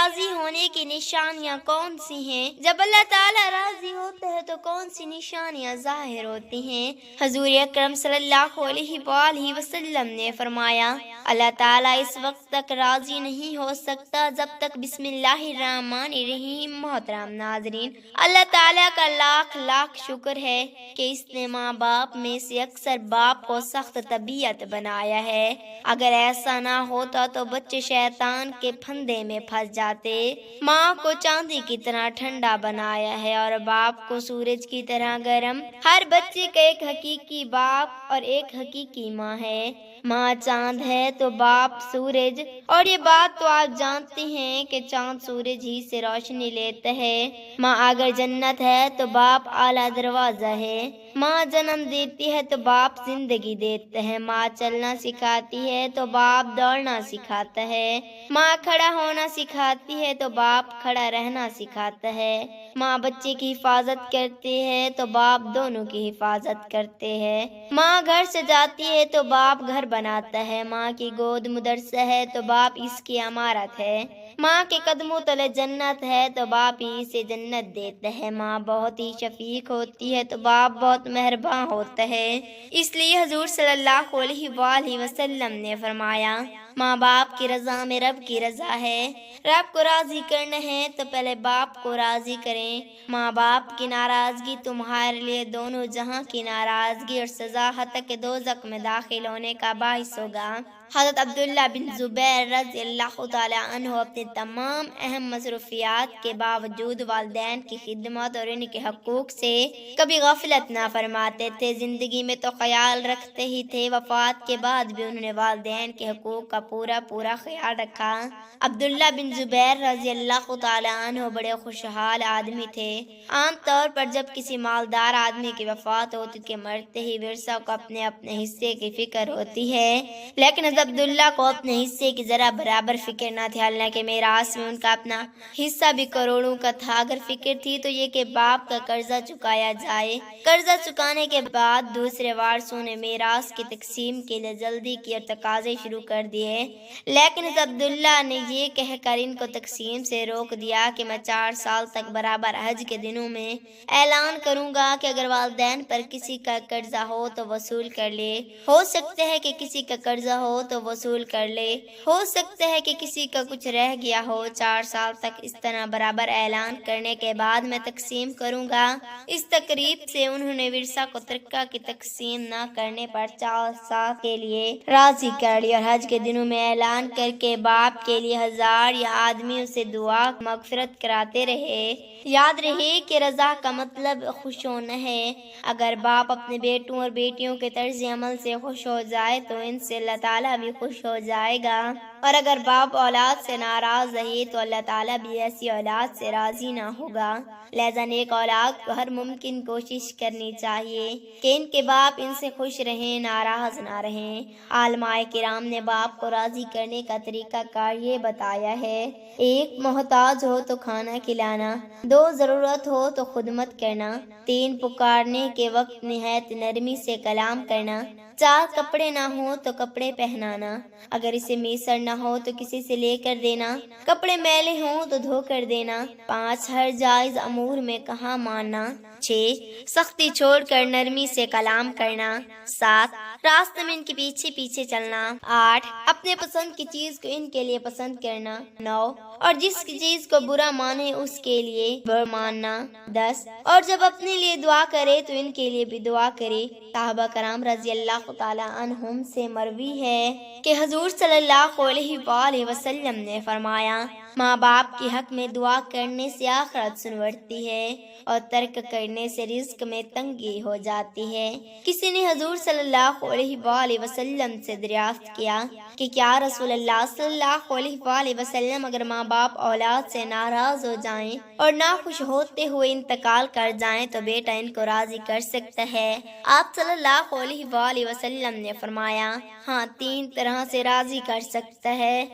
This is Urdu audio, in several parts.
راضی ہونے کی نشانیاں کون سی ہیں؟ جب اللہ تعالیٰ راضی ہوتا ہے تو کون سی نشانیاں ظاہر ہوتی ہیں؟ حضور اکرم صلی اللہ علیہ وآلہ وسلم نے فرمایا اللہ تعالیٰ اس وقت تک راضی نہیں ہو سکتا جب تک بسم اللہ الرحمن الرحیم۔ محترم ناظرین، اللہ تعالیٰ کا لاکھ لاکھ شکر ہے کہ اس نے ماں باپ میں سے اکثر باپ کو سخت طبیعت بنایا ہے۔ اگر ایسا نہ ہوتا تو بچے شیطان کے پھندے میں پھنس جاتے۔ ماں کو چاندی کی طرح ٹھنڈا بنایا ہے اور باپ کو سورج کی طرح گرم۔ ہر بچے کا ایک حقیقی باپ اور ایک حقیقی ماں ہے۔ ماں چاند ہے تو باپ سورج، اور یہ بات تو آپ جانتے ہیں کہ چاند سورج ہی سے روشنی لیتا ہے۔ ماں اگر جنت ہے تو باپ اعلیٰ دروازہ ہے۔ ماں جنم دیتی ہے تو باپ زندگی دیتا ہے۔ ماں چلنا سکھاتی ہے تو باپ دوڑنا سکھاتا ہے۔ ماں کھڑا ہونا سکھاتی ہے تو باپ کھڑا رہنا سکھاتا ہے۔ ماں بچے کی حفاظت کرتی ہے تو باپ دونوں کی حفاظت کرتے ہیں۔ ماں گھر سجاتی ہے تو باپ گھر بناتا ہے۔ ماں کی گود مدرسہ ہے تو باپ اس کی عمارت ہے۔ ماں کے قدموں تلے جنت ہے تو باپ ہی اسے جنت دیتا ہے۔ ماں بہت ہی شفیق ہوتی ہے تو باپ بہت مہربان ہوتا ہے۔ اس لیے حضور صلی اللہ علیہ وآلہ وسلم نے فرمایا ماں باپ کی رضا میں رب کی رضا ہے۔ رب کو راضی کرنا ہے تو پہلے باپ کو راضی کریں۔ ماں باپ کی ناراضگی تمہارے لیے دونوں جہاں کی ناراضگی اور سزا حتیٰ کہ دوزخ میں داخل ہونے کا باعث ہوگا۔ حضرت عبداللہ بن زبیر رضی اللہ تعالی عنہ اپنے تمام اہم مصروفیات کے باوجود والدین کی خدمت اور ان کے حقوق سے کبھی غفلت نہ فرماتے تھے۔ زندگی میں تو خیال رکھتے ہی تھے، وفات کے بعد بھی انہوں نے والدین کے حقوق کا پورا خیال رکھا۔ عبداللہ بن زبیر رضی اللہ تعالی عنہ بڑے خوشحال آدمی تھے۔ عام طور پر جب کسی مالدار آدمی کی وفات ہوتی کہ مرتے ہی ورثہ کو اپنے حصے کی فکر ہوتی ہے، لیکن حضرت عبداللہ کو اپنے حصے کی ذرا برابر فکر نہ تھی۔ حالانکہ میراث میں ان کا اپنا حصہ بھی کروڑوں کا تھا۔ اگر فکر تھی تو یہ کہ باپ کا قرضہ چکایا جائے۔ قرضہ چکانے کے بعد دوسرے وارثوں نے میراث کی تقسیم کے لیے جلدی کی اور تقاضے شروع کر دیے، لیکن حضرت عبداللہ نے یہ کہہ کر ان کو تقسیم سے روک دیا کہ میں 4 سال تک برابر حج کے دنوں میں اعلان کروں گا کہ اگر والدین پر کسی کا قرضہ ہو تو وصول کر لے۔ ہو سکتا ہے کہ کسی کا قرضہ ہو تو وصول کر لے، ہو سکتا ہے کہ کسی کا کچھ رہ گیا ہو۔ 4 سال تک اس طرح برابر اعلان کرنے کے بعد میں تقسیم کروں گا۔ اس تقریب سے انہوں نے ورثہ کو ترکہ کی تقسیم نہ کرنے پر 4 سال کے لیے راضی کر لیا اور حج کے دنوں میں اعلان کر کے باپ کے لیے ہزار یا آدمیوں سے دعا مغفرت کراتے رہے۔ یاد رہے کہ رضا کا مطلب خوش ہونا ہے۔ اگر باپ اپنے بیٹوں اور بیٹیوں کے طرز عمل سے خوش ہو جائے تو ان سے اللہ تعالیٰ بھی خوش ہو جائے گا، اور اگر باپ اولاد سے ناراض رہے تو اللہ تعالیٰ بھی ایسی اولاد سے راضی نہ ہوگا۔ لہذا نیک اولاد کو ہر ممکن کوشش کرنی چاہیے کہ ان کے باپ ان سے خوش رہیں، ناراض نہ رہیں۔ علماء کرام نے باپ کو راضی کرنے کا طریقہ کار یہ بتایا ہے: 1 محتاج ہو تو کھانا کھلانا، 2 ضرورت ہو تو خدمت کرنا، 3 پکارنے کے وقت نہایت نرمی سے کلام کرنا، 4 کپڑے نہ ہو تو کپڑے پہنانا، اگر اسے میسر نہ ہو تو کسی سے لے کر دینا، کپڑے میلے ہوں تو دھو کر دینا، 5 ہر جائز امور میں کہاں ماننا، 6 سختی چھوڑ کر نرمی سے کلام کرنا، 7 راستے میں ان کے پیچھے پیچھے چلنا، 8 اپنے پسند کی چیز کو ان کے لیے پسند کرنا، 9 اور جس چیز کو برا مانے اس کے لیے برا ماننا، 10 اور جب اپنے لیے دعا کرے تو ان کے لیے بھی دعا کرے۔ صحابہ کرام رضی اللہ تعالی عنہم سے مروی ہے کہ حضور صلی اللہ علیہ وآلہ وسلم نے فرمایا ماں باپ کے حق میں دعا کرنے سے آخرت سنورتی ہے اور ترک کرنے سے رزق میں تنگی ہو جاتی ہے۔ کسی نے حضور صلی اللہ علیہ وآلہ وسلم سے دریافت کیا کہ کیا رسول اللہ صلی اللہ علیہ وآلہ وسلم اگر ماں باپ اولاد سے ناراض ہو جائیں اور ناخوش ہوتے ہوئے انتقال کر جائیں تو بیٹا ان کو راضی کر سکتا ہے؟ آپ صلی اللہ علیہ وآلہ وسلم نے فرمایا ہاں، 3 طرح سے راضی کر سکتا ہے۔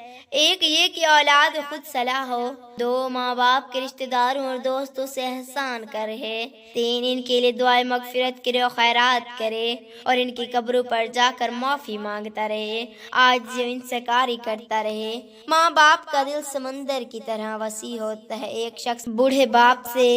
ایک یہ کہ اولاد خود صلاح ہو۔ 2 ماں باپ کے رشتہ داروں اور دوستوں سے احسان کرے۔ 3 ان کے لیے دعائے مغفرت کرے اور خیرات کرے اور ان کی قبروں پر جا کر معافی مانگتا رہے، آج ان سے کاری کرتا رہے۔ ماں باپ کا دل سمندر کی طرح وسیع ہوتا ہے۔ ایک شخص بوڑھے باپ سے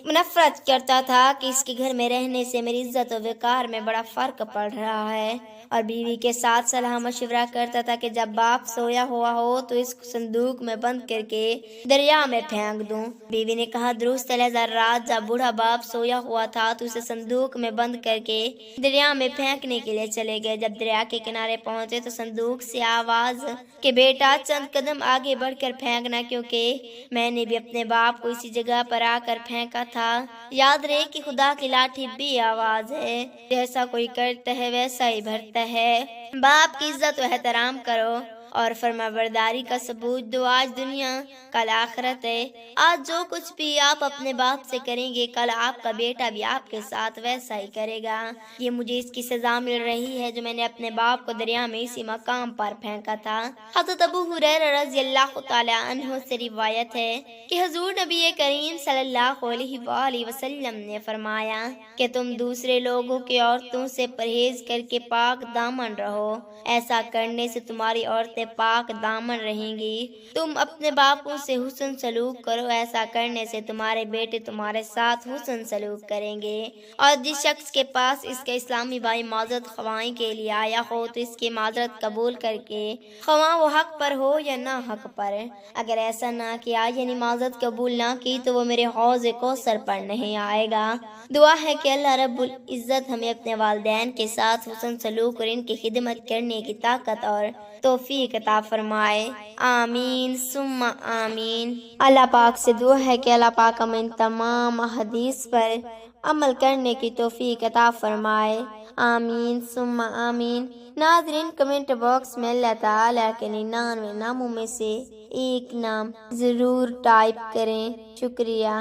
نفرت کرتا تھا کہ اس کے گھر میں رہنے سے میری عزت و وقار میں بڑا فرق پڑ رہا ہے، اور بیوی کے ساتھ صلاح مشورہ کرتا تھا کہ جب باپ سویا ہوا ہو تو اس کو صندوق میں بند کر کے دریا میں پھینک دوں۔ بیوی نے کہا درست لہذا رات جب بوڑھا باپ سویا ہوا تھا تو اسے صندوق میں بند کر کے دریا میں پھینکنے کے لیے چلے گئے۔ جب دریا کے کنارے پہنچے تو صندوق سے آواز کہ بیٹا چند قدم آگے بڑھ کر پھینکنا، کیونکہ میں نے بھی اپنے باپ کو اسی جگہ پر آ کر پھینکا تھا۔ یاد رہے کہ خدا کی لاٹھی بھی آواز ہے، جیسا کوئی کرتا ہے ویسا ہی بھرتا ہے۔ باپ کی عزت و احترام کرو اور فرما برداری کا ثبوت دو، آج دنیا کل آخرت ہے۔ آج جو کچھ بھی آپ اپنے باپ سے کریں گے کل آپ کا بیٹا بھی آپ کے ساتھ ویسا ہی کرے گا۔ یہ مجھے اس کی سزا مل رہی ہے جو میں نے اپنے باپ کو دریا میں اسی مقام پر پھینکا تھا۔ حضرت ابو ہریرہ رضی اللہ تعالی عنہ سے روایت ہے کہ حضور نبی کریم صلی اللہ علیہ وآلہ وسلم نے فرمایا کہ تم دوسرے لوگوں کی عورتوں سے پرہیز کر کے پاک دامن رہو، ایسا کرنے سے تمہاری عورتیں پاک دامن رہیں گی۔ تم اپنے باپوں سے حسن سلوک کرو، ایسا کرنے سے تمہارے بیٹے تمہارے ساتھ حسن سلوک کریں گے۔ اور جس شخص کے پاس اس کا اسلامی بھائی معذرت خواہی کے لیے آیا ہو تو اس کی معذرت قبول کر کے خواہ وہ حق پر ہو یا نہ حق پر، اگر ایسا نہ کیا یعنی معذرت قبول نہ کی تو وہ میرے حوض کوثر پر نہیں آئے گا۔ دعا ہے کہ اللہ رب العزت ہمیں اپنے والدین کے ساتھ حسن سلوک اور ان کی خدمت کرنے کی طاقت اور توفیق عطا فرمائے، آمین ثم آمین۔ اللہ پاک سے دعا ہے کہ اللہ پاک ہمیں ان تمام احادیث پر عمل کرنے کی توفیق عطا فرمائے، آمین ثم آمین۔ ناظرین کمنٹ باکس میں اللہ تعالیٰ کے 99 ناموں میں سے ایک نام ضرور ٹائپ کریں، شکریہ۔